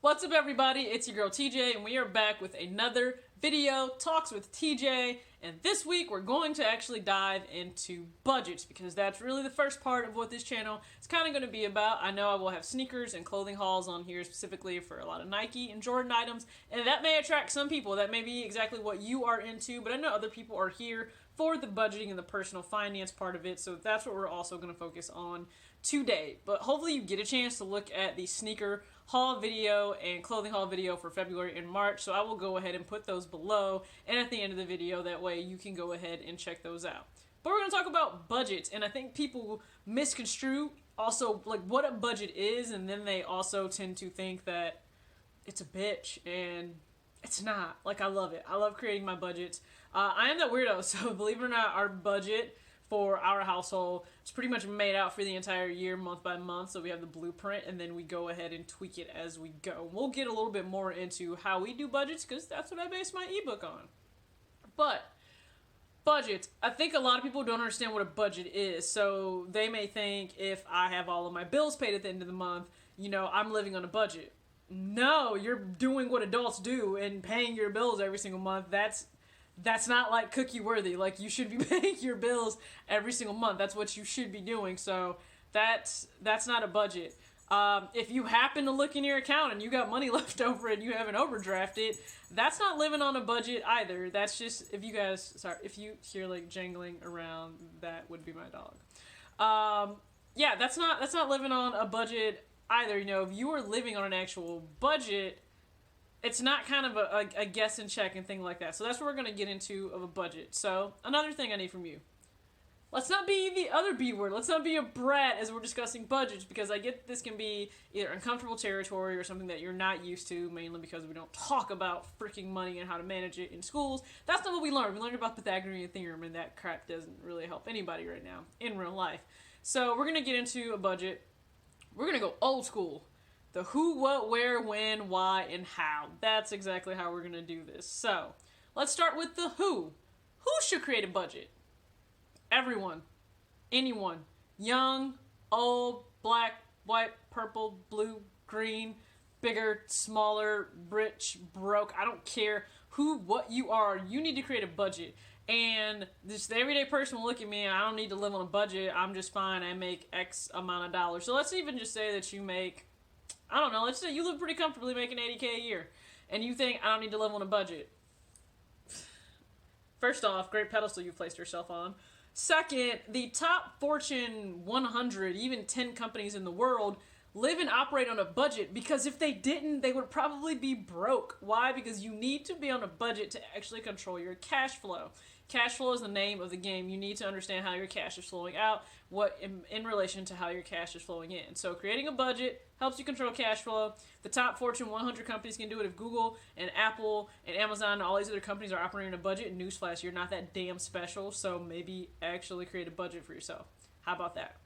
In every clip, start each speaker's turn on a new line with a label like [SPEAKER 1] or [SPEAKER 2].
[SPEAKER 1] What's up, everybody? It's your girl TJ, and we are back with another video, Talks with TJ. And this week, we're going to actually dive into budgets, because that's really the first part of what this channel is kind of going to be about. I know I will have sneakers and clothing hauls on here specifically for a lot of Nike and Jordan items, and that may attract some people. That may be exactly what you are into, but I know other people are here for the budgeting and the personal finance part of it, so that's what we're also going to focus on today. But hopefully you get a chance to look at the sneaker haul video and clothing haul video for February and March, so I will go ahead and put those below and at the end of the video. That way you can go ahead and check those out. But we're going to talk about budgets, and I think people misconstrue also like what a budget is, and then they also tend to think that it's a bitch, and it's not. Like, I love it. I love creating my budgets. I am that weirdo, so believe it or not, our budget for our household is pretty much made out for the entire year, month by month. So we have the blueprint, and then we go ahead and tweak it as we go. We'll get a little bit more into how we do budgets, because that's what I base my ebook on. But budgets, I think a lot of people don't understand what a budget is. So they may think if I have all of my bills paid at the end of the month, you know, I'm living on a budget. No, you're doing what adults do and paying your bills every single month. That's not like cookie worthy. Like, you should be paying your bills every single month. That's what you should be doing. So that's not a budget. If you happen to look in your account and you got money left over and you haven't overdrafted, that's not living on a budget either. That's just, if you hear like jangling around, that would be my dog. Yeah, that's not living on a budget either. You know, if you are living on an actual budget, it's not kind of a guess and check and thing like that. So that's what we're going to get into of a budget. So another thing I need from you, let's not be the other B word. Let's not be a brat as we're discussing budgets, because I get this can be either uncomfortable territory or something that you're not used to, mainly because we don't talk about freaking money and how to manage it in schools. That's not what we learned. We learned about Pythagorean theorem, and that crap doesn't really help anybody right now in real life. So we're going to get into a budget. We're going to go old school. The who, what, where, when, why, and how. That's exactly how we're going to do this. So, let's start with the who. Who should create a budget? Everyone. Anyone. Young, old, black, white, purple, blue, green, bigger, smaller, rich, broke. I don't care who, what you are. You need to create a budget. And just the everyday person will look at me, and I don't need to live on a budget. I'm just fine. I make X amount of dollars. So let's even just say that you make, I don't know, let's say you live pretty comfortably making $80K a year, and you think, I don't need to live on a budget. First off, great pedestal you've placed yourself on. Second, the top Fortune 100, even 10 companies in the world, live and operate on a budget, because if they didn't, they would probably be broke. Why? Because you need to be on a budget to actually control your cash flow. Cash flow is the name of the game. You need to understand how your cash is flowing out, what in relation to how your cash is flowing in. So creating a budget helps you control cash flow. The top Fortune 100 companies can do it. If Google and Apple and Amazon and all these other companies are operating on a budget, newsflash, you're not that damn special. So maybe actually create a budget for yourself. How about that?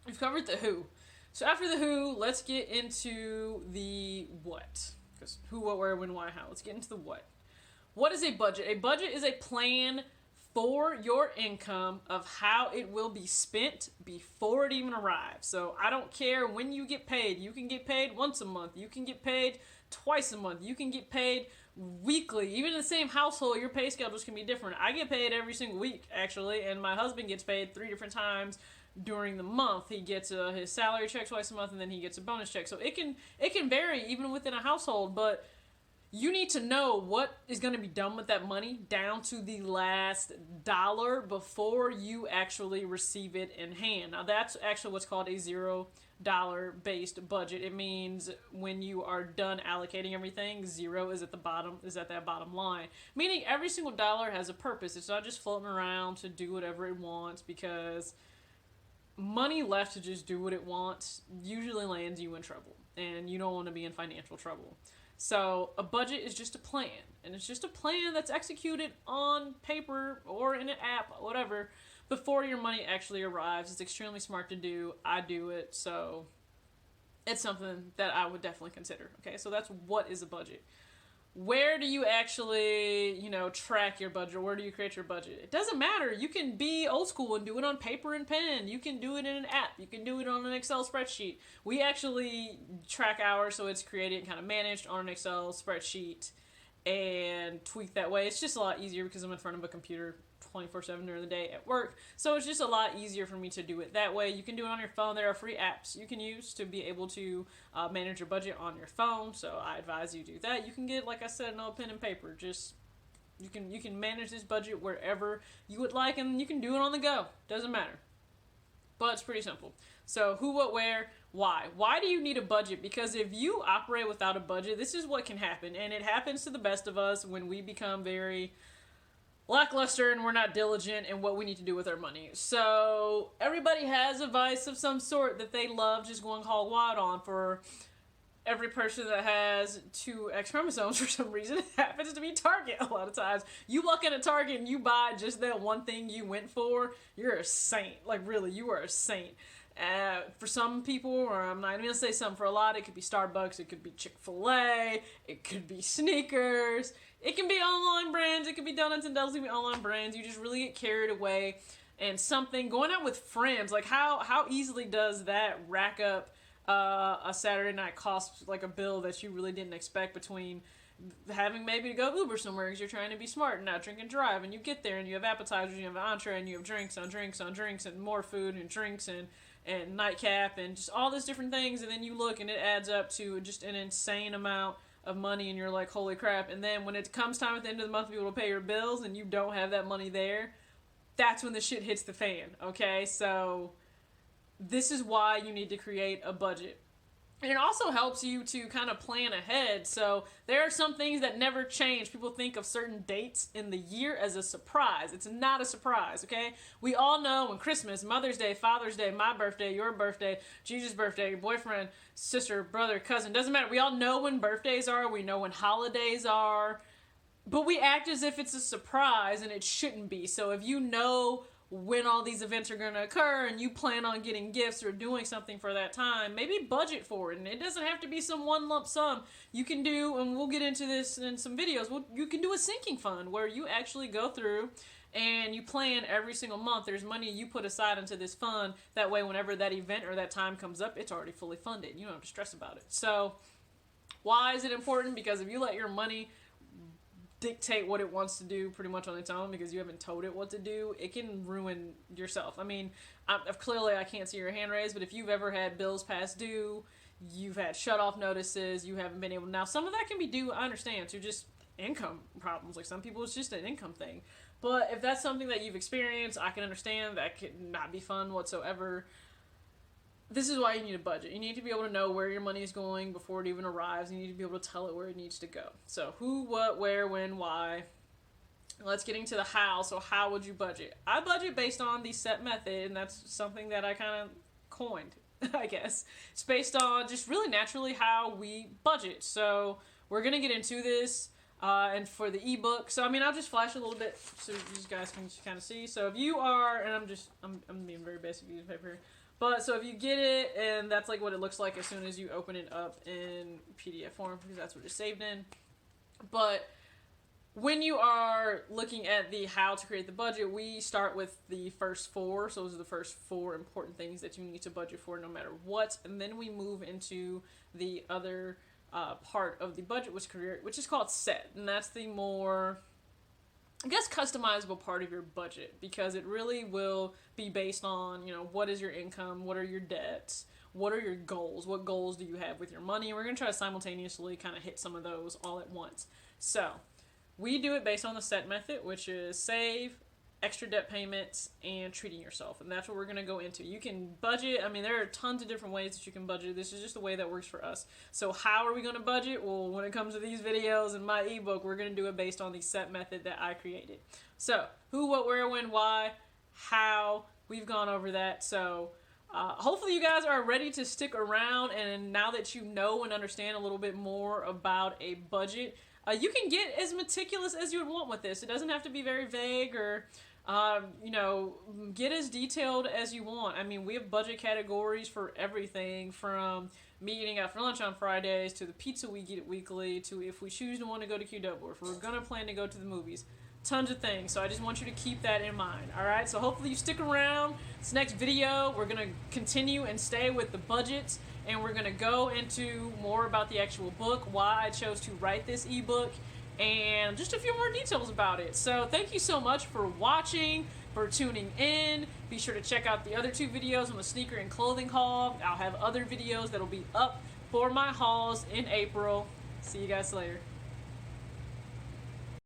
[SPEAKER 1] We've covered the who. So after the who, let's get into the what. Because who, what, where, when, why, how. Let's get into the what. What is a budget? A budget is a plan for your income of how it will be spent before it even arrives. So I don't care when you get paid. You can get paid once a month. You can get paid twice a month. You can get paid weekly. Even in the same household, your pay schedules can be different. I get paid every single week, actually, and my husband gets paid 3 different times during the month. He gets his salary check twice a month, and then he gets a bonus check. So it can vary even within a household, but you need to know what is going to be done with that money down to the last dollar before you actually receive it in hand. Now, that's actually what's called a $0 based budget. It means when you are done allocating everything, zero is at the bottom, is at that bottom line. Meaning every single dollar has a purpose. It's not just floating around to do whatever it wants, because money left to just do what it wants usually lands you in trouble, and you don't want to be in financial trouble. So a budget is just a plan, and it's just a plan that's executed on paper or in an app, whatever, before your money actually arrives. It's extremely smart to do. I do it, so it's something that I would definitely consider. Okay, so that's what is a budget. Where do you actually, track your budget? Where do you create your budget? It doesn't matter. You can be old school and do it on paper and pen. You can do it in an app. You can do it on an Excel spreadsheet. We actually track ours, so it's created and kind of managed on an Excel spreadsheet and tweak that way. It's just a lot easier because I'm in front of a computer 24/7 during the day at work. So it's just a lot easier for me to do it that way. You can do it on your phone. There are free apps you can use to be able to manage your budget on your phone. So I advise you do that. You can get, like I said, an old pen and paper. Just you can manage this budget wherever you would like, and you can do it on the go. Doesn't matter. But it's pretty simple. So who, what, where, why? Why do you need a budget? Because if you operate without a budget, this is what can happen. And it happens to the best of us when we become very lackluster and we're not diligent in what we need to do with our money. So everybody has a vice of some sort that they love just going hog wild on. For every person that has 2 X chromosomes for some reason, it happens to be Target a lot of times. You walk in a Target and you buy just that one thing you went for, you're a saint. Like, really, you are a saint. For some people, or I'm not even going to say some, for a lot, it could be Starbucks, it could be Chick-fil-A, it could be sneakers, it can be online brands, it could be donuts and donuts, it can be online brands. You just really get carried away. And something, going out with friends, like how easily does that rack up a Saturday night cost, like a bill that you really didn't expect, between having maybe to go Uber somewhere because you're trying to be smart and not drink and drive, and you get there and you have appetizers, you have an entree, and you have drinks on drinks on drinks and more food and drinks and nightcap and just all those different things, and then you look and it adds up to just an insane amount of money, and you're like, holy crap. And then when it comes time at the end of the month to be able to pay your bills and you don't have that money there, that's when the shit hits the fan. Okay, so this is why you need to create a budget. And it also helps you to kind of plan ahead. So there are some things that never change. People think of certain dates in the year as a surprise. It's not a surprise, okay? We all know when Christmas, Mother's Day, Father's Day, my birthday, your birthday, Jesus' birthday, your boyfriend, sister, brother, cousin, doesn't matter. We all know when birthdays are. We know when holidays are. But we act as if it's a surprise, and it shouldn't be. So if you know when all these events are going to occur and you plan on getting gifts or doing something for that time, maybe budget for it. And it doesn't have to be some one lump sum. You can do, and we'll get into this in some videos, you can do a sinking fund where you actually go through and you plan every single month. There's money you put aside into this fund. That way, whenever that event or that time comes up, it's already fully funded. You don't have to stress about it. So why is it important? Because if you let your money dictate what it wants to do pretty much on its own because you haven't told it what to do, it can ruin yourself. I mean, clearly I can't see your hand raised, but if you've ever had bills past due, you've had shut-off notices, you haven't been able... Now, some of that can be due, I understand, to just income problems. Like, some people, it's just an income thing. But if that's something that you've experienced, I can understand that could not be fun whatsoever. This is why you need a budget. You need to be able to know where your money is going before it even arrives. You need to be able to tell it where it needs to go. So who, what, where, when, why. Let's get into the how. So how would you budget? I budget based on the set method, and that's something that I kind of coined, I guess. It's based on just really naturally how we budget. So we're going to get into this. And for the ebook, so I mean, I'll just flash a little bit so you guys can just kind of see. So if you are, and I'm being very basic using paper here. But, so if you get it, and that's like what it looks like as soon as you open it up in PDF form, because that's what it's saved in. But when you are looking at the how to create the budget, we start with the first 4. So those are the first 4 important things that you need to budget for no matter what. And then we move into the other part of the budget, which is called set. And that's the more, I guess, customizable part of your budget, because it really will be based on, what is your income, what are your debts, what are your goals, what goals do you have with your money, and we're going to try to simultaneously kind of hit some of those all at once. So we do it based on the set method, which is save, extra debt payments, and treating yourself, and that's what we're going to go into. You can budget. I mean, there are tons of different ways that you can budget. This is just the way that works for us. So how are we going to budget? Well, when it comes to these videos and my ebook, we're going to do it based on the set method that I created. So who, what, where, when, why, how, we've gone over that. So hopefully you guys are ready to stick around, and now that you know and understand a little bit more about a budget, you can get as meticulous as you would want with this. It doesn't have to be very vague or, get as detailed as you want. I mean, we have budget categories for everything from me eating out for lunch on Fridays, to the pizza we get weekly, to if we choose to want to go to QW, or if we're going to plan to go to the movies. Tons of things, so I just want you to keep that in mind, alright? So hopefully you stick around. This next video, we're going to continue and stay with the budgets, and we're going to go into more about the actual book, why I chose to write this ebook, and just a few more details about it. So thank you so much for watching, for tuning in. Be sure to check out the other 2 videos on the sneaker and clothing haul. I'll have other videos that'll be up for my hauls in April. See you guys later.